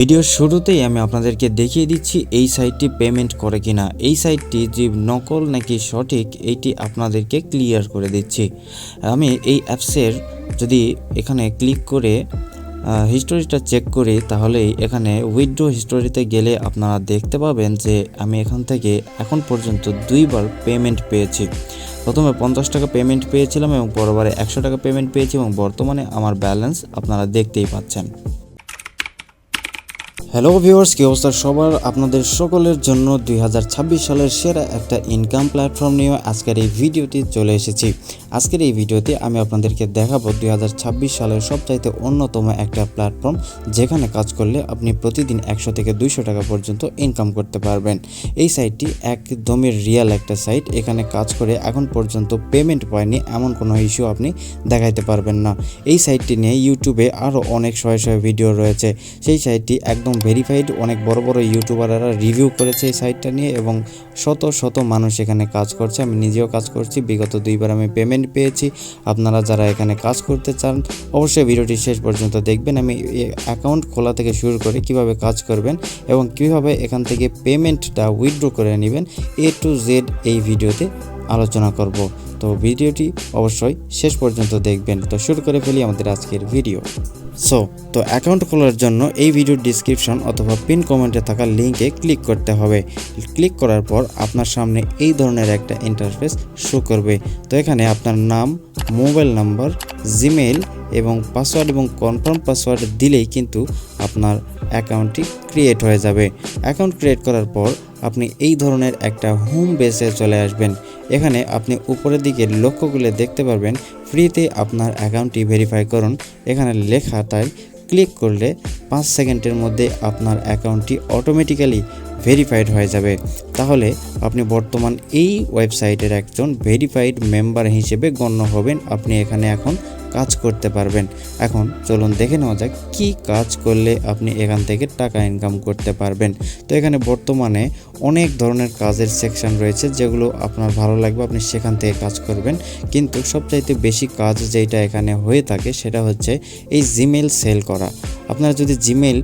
ভিডিওর শুরুতেই আমি আপনাদেরকে দেখিয়ে দিচ্ছি এই সাইটটি পেমেন্ট করে কিনা। এই সাইটটি যে নকল নাকি সঠিক এইটি আপনাদেরকে ক্লিয়ার করে দিচ্ছি। আমি এই অ্যাপসের যদি এখানে ক্লিক করে হিস্টোরিটা চেক করি, তাহলেই এখানে উইথড্র হিস্টোরিতে গেলে আপনারা দেখতে পাবেন যে আমি এখান থেকে এখন পর্যন্ত দুইবার পেমেন্ট পেয়েছি। প্রথমে 50 টাকা পেমেন্ট পেয়েছিলাম এবং পরবারে 100 টাকা পেমেন্ট পেয়েছি এবং বর্তমানে আমার ব্যালেন্স আপনারা দেখতেই পাচ্ছেন। হ্যালো ভিউয়ার্স, কি অবস্থা সবার? আপনাদের সকলের জন্য 2026 সালের সেরা একটা ইনকাম প্ল্যাটফর্ম নিয়ে আজকের এই ভিডিওটি চলে এসেছি। আজকের এই ভিডিওতে আমি আপনাদেরকে দেখাবো 2026 সালের সবচাইতে অন্যতম একটা প্ল্যাটফর্ম, যেখানে কাজ করলে আপনি প্রতিদিন 100 থেকে 200 টাকা পর্যন্ত ইনকাম করতে পারবেন। এই সাইটটি একদমই রিয়েল একটা সাইট। এখানে কাজ করে এখন পর্যন্ত পেমেন্ট পায়নি এমন কোনো ইস্যু আপনি দেখাইতে পারবেন না। এই সাইটটি নিয়ে ইউটিউবে আরও অনেক শয়ে ভিডিও রয়েছে। সেই সাইটটি একদম ভেরিফাইড, অনেক বড় বড় ইউটিউবাররা রিভিউ করেছে এই সাইটটা নিয়ে এবং শত মানুষ এখানে কাজ করছে। আমি নিজেও কাজ করছি, বিগত দুইবার আমি পেমেন্ট পেয়েছি। আপনারা যারা এখানে কাজ করতে চান অবশ্যই ভিডিওটি শেষ পর্যন্ত দেখবেন। আমি অ্যাকাউন্ট খোলা থেকে শুরু করে কিভাবে কাজ করবেন এবং কিভাবে এখান থেকে পেমেন্টটা উইথড্র করে নেবেন A to Z এই ভিডিওতে আলোচনা করব। তো ভিডিওটি অবশ্যই শেষ পর্যন্ত দেখবেন। তো শুরু করে ফেলি আমাদের আজকের ভিডিও। তো অ্যাকাউন্ট খোলার জন্য এই ভিডিওর ডিসক্রিপশন অথবা পিন কমেন্টে থাকা লিঙ্কে ক্লিক করতে হবে। ক্লিক করার পর আপনার সামনে এই ধরনের একটা ইন্টারফেস শো করবে। তো এখানে আপনার নাম, মোবাইল নাম্বার, জিমেইল এবং পাসওয়ার্ড এবং কনফার্ম পাসওয়ার্ড দিলেই কিন্তু আপনার অ্যাকাউন্টটি ক্রিয়েট হয়ে যাবে। অ্যাকাউন্ট ক্রিয়েট করার পর আপনি এই ধরনের একটা হোম পেজে চলে আসবেন। এখানে আপনি উপরের দিকে লক্ষ্য করলে দেখতে পারবেন ফ্রিতে আপনার অ্যাকাউন্টটি ভেরিফাই করুন। এখানে লেখাটায় ক্লিক করলে 5 সেকেন্ডের মধ্যে আপনার অ্যাকাউন্টটি অটোমেটিক্যালি ভেরিফাইড হয়ে যাবে। তাহলে আপনি বর্তমান এই ওয়েবসাইটের একজন ভেরিফাইড মেম্বার হিসেবে গণ্য হবেন। আপনি এখানে এখন কাজ করতে পারবেন। এখন চলুন দেখে নেওয়া যাক কী কাজ করলে আপনি এখান থেকে টাকা ইনকাম করতে পারবেন। তো এখানে বর্তমানে অনেক ধরনের কাজের সেকশন রয়েছে, যেগুলো আপনার ভালো লাগবে, আপনি সেখান থেকে কাজ করবেন। কিন্তু সবচাইতে বেশি কাজ যেটা এখানে হয়ে থাকে সেটা হচ্ছে এই জিমেইল সেল করা। আপনারা যদি জিমেইল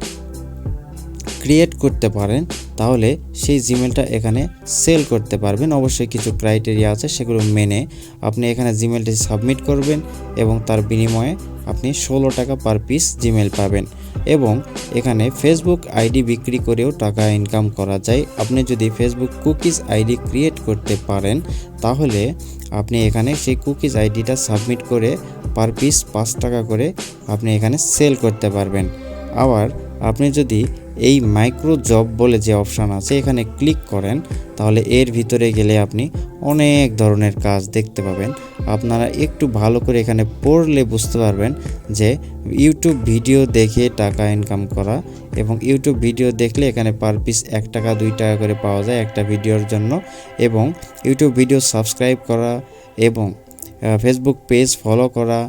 ক্রিয়েট করতে পারেন তাহলে সেই জিমেলটা এখানে সেল করতে পারবেন। অবশ্যই কিছু ক্রাইটেরিয়া আছে, সেগুলো মেনে আপনি এখানে জিমেলটি সাবমিট করবেন এবং তার বিনিময়ে আপনি 16 টাকা পার পিস জিমেল পাবেন। এবং এখানে ফেসবুক আইডি বিক্রি করেও টাকা ইনকাম করা যায়। আপনি যদি ফেসবুক কুকিজ আইডি ক্রিয়েট করতে পারেন তাহলে আপনি এখানে সেই কুকিজ আইডিটা সাবমিট করে পার পিস 5 টাকা করে আপনি এখানে সেল করতে পারবেন। আবার আপনি যদি এই মাইক্রো জব বলে যে অপশান আছে এখানে ক্লিক করেন তাহলে এর ভিতরে গেলে আপনি অনেক ধরনের কাজ দেখতে পাবেন। আপনারা একটু ভালো করে এখানে পড়লে বুঝতে পারবেন যে ইউটিউব ভিডিও দেখে টাকা ইনকাম করা এবং ইউটিউব ভিডিও দেখলে এখানে পার পিস 1 টাকা 2 টাকা করে পাওয়া যায় একটা ভিডিওর জন্য। এবং ইউটিউব ভিডিও সাবস্ক্রাইব করা এবং ফেসবুক পেজ ফলো করা,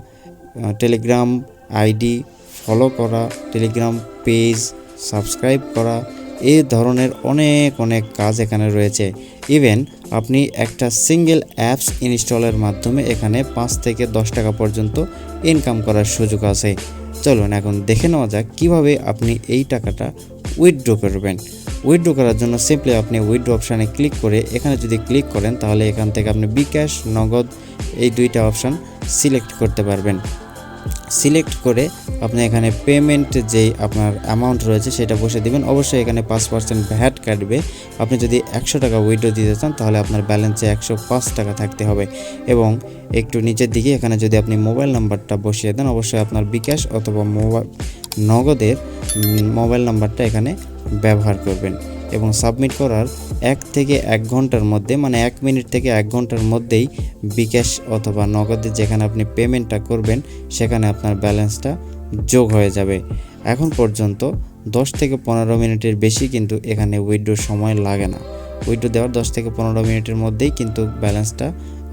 টেলিগ্রাম আইডি ফলো করা, টেলিগ্রাম পেজ সাবস্ক্রাইব করা, এই ধরনের অনেক কাজ এখানে রয়েছে। ইভেন আপনি একটা সিঙ্গেল অ্যাপস ইনস্টলের মাধ্যমে এখানে 5 থেকে 10 টাকা পর্যন্ত ইনকাম করার সুযোগ আছে। চলুন এখন দেখে নেওয়া যাক কীভাবে আপনি এই টাকাটা উইথড্র করবেন। উইথড্র করার জন্য সিম্পলি আপনি উইথড্র অপশানে ক্লিক করে এখানে যদি ক্লিক করেন তাহলে এখান থেকে আপনি বিকাশ, নগদ এই দুইটা অপশান সিলেক্ট করতে পারবেন। সিলেক্ট করে আপনি এখানে পেমেন্ট যেই আপনার অ্যামাউন্ট রয়েছে সেটা বসে দিবেন। অবশ্যই এখানে 5% ভ্যাট কাটবে। আপনি যদি 100 টাকা উইথড্র দিতে চান তাহলে আপনার ব্যালেন্সে 105 টাকা থাকতে হবে। এবং একটু নিচের দিকে এখানে যদি আপনি মোবাইল নাম্বারটা বসিয়ে দেন, অবশ্যই আপনার বিকাশ অথবা নগদের মোবাইল নাম্বারটা এখানে ব্যবহার করবেন এবং সাবমিট করার 1 থেকে 1 ঘন্টার মধ্যে, মানে 1 মিনিট থেকে 1 ঘন্টার মধ্যেই বিকাশ অথবা নগদে যেখানে আপনি পেমেন্টটা করবেন সেখানে আপনার ব্যালেন্সটা যোগ হয়ে যাবে। এখন পর্যন্ত 10 থেকে 15 মিনিটের বেশি কিন্তু এখানে উইথড্রোর সময় লাগে না। উইথড্রো দেওয়ার 10 থেকে 15 মিনিটের মধ্যেই কিন্তু ব্যালেন্সটা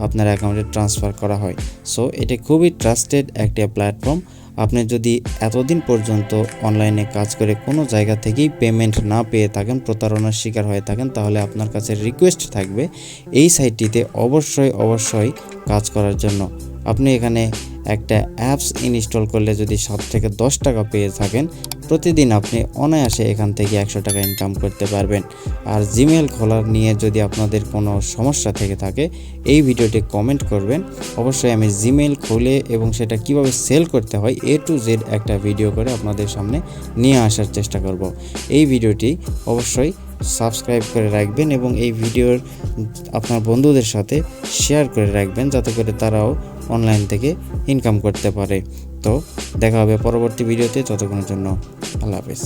আপনার অ্যাকাউন্টে ট্রান্সফার করা হয়। সো এটা খুবই ট্রাস্টেড একটা প্ল্যাটফর্ম। আপনি যদি এতদিন পর্যন্ত অনলাইনে কাজ করে কোনো জায়গা থেকেই পেমেন্ট না পেয়ে থাকেন, প্রতারণার শিকার হয়ে থাকেন, তাহলে আপনার কাছে রিকোয়েস্ট থাকবে এই সাইটটিতে অবশ্যই কাজ করার জন্য। আপনি এখানে একটা অ্যাপস ইনস্টল করলে যদি 7 থেকে 10 টাকা পেয়ে থাকেন, প্রতিদিন আপনি অনায়াসে এখান থেকে 100 টাকা ইনকাম করতে পারবেন। আর জিমেল খোলার নিয়ে যদি আপনাদের কোনো সমস্যা থেকে থাকে, এই ভিডিওটি কমেন্ট করবেন। অবশ্যই আমি জিমেল খুলে এবং সেটা কিভাবে সেল করতে হয় A to Z একটা ভিডিও করে আপনাদের সামনে নিয়ে আসার চেষ্টা করব। এই ভিডিওটি অবশ্যই সাবস্ক্রাইব করে রাখবেন এবং এই ভিডিওর আপনার বন্ধুদের সাথে শেয়ার করে রাখবেন, যাতে করে তারাও অনলাইন থেকে ইনকাম করতে পারে। তো দেখা হবে পরবর্তী ভিডিওতে, ততক্ষণের জন্য আল্লাহ হাফেজ।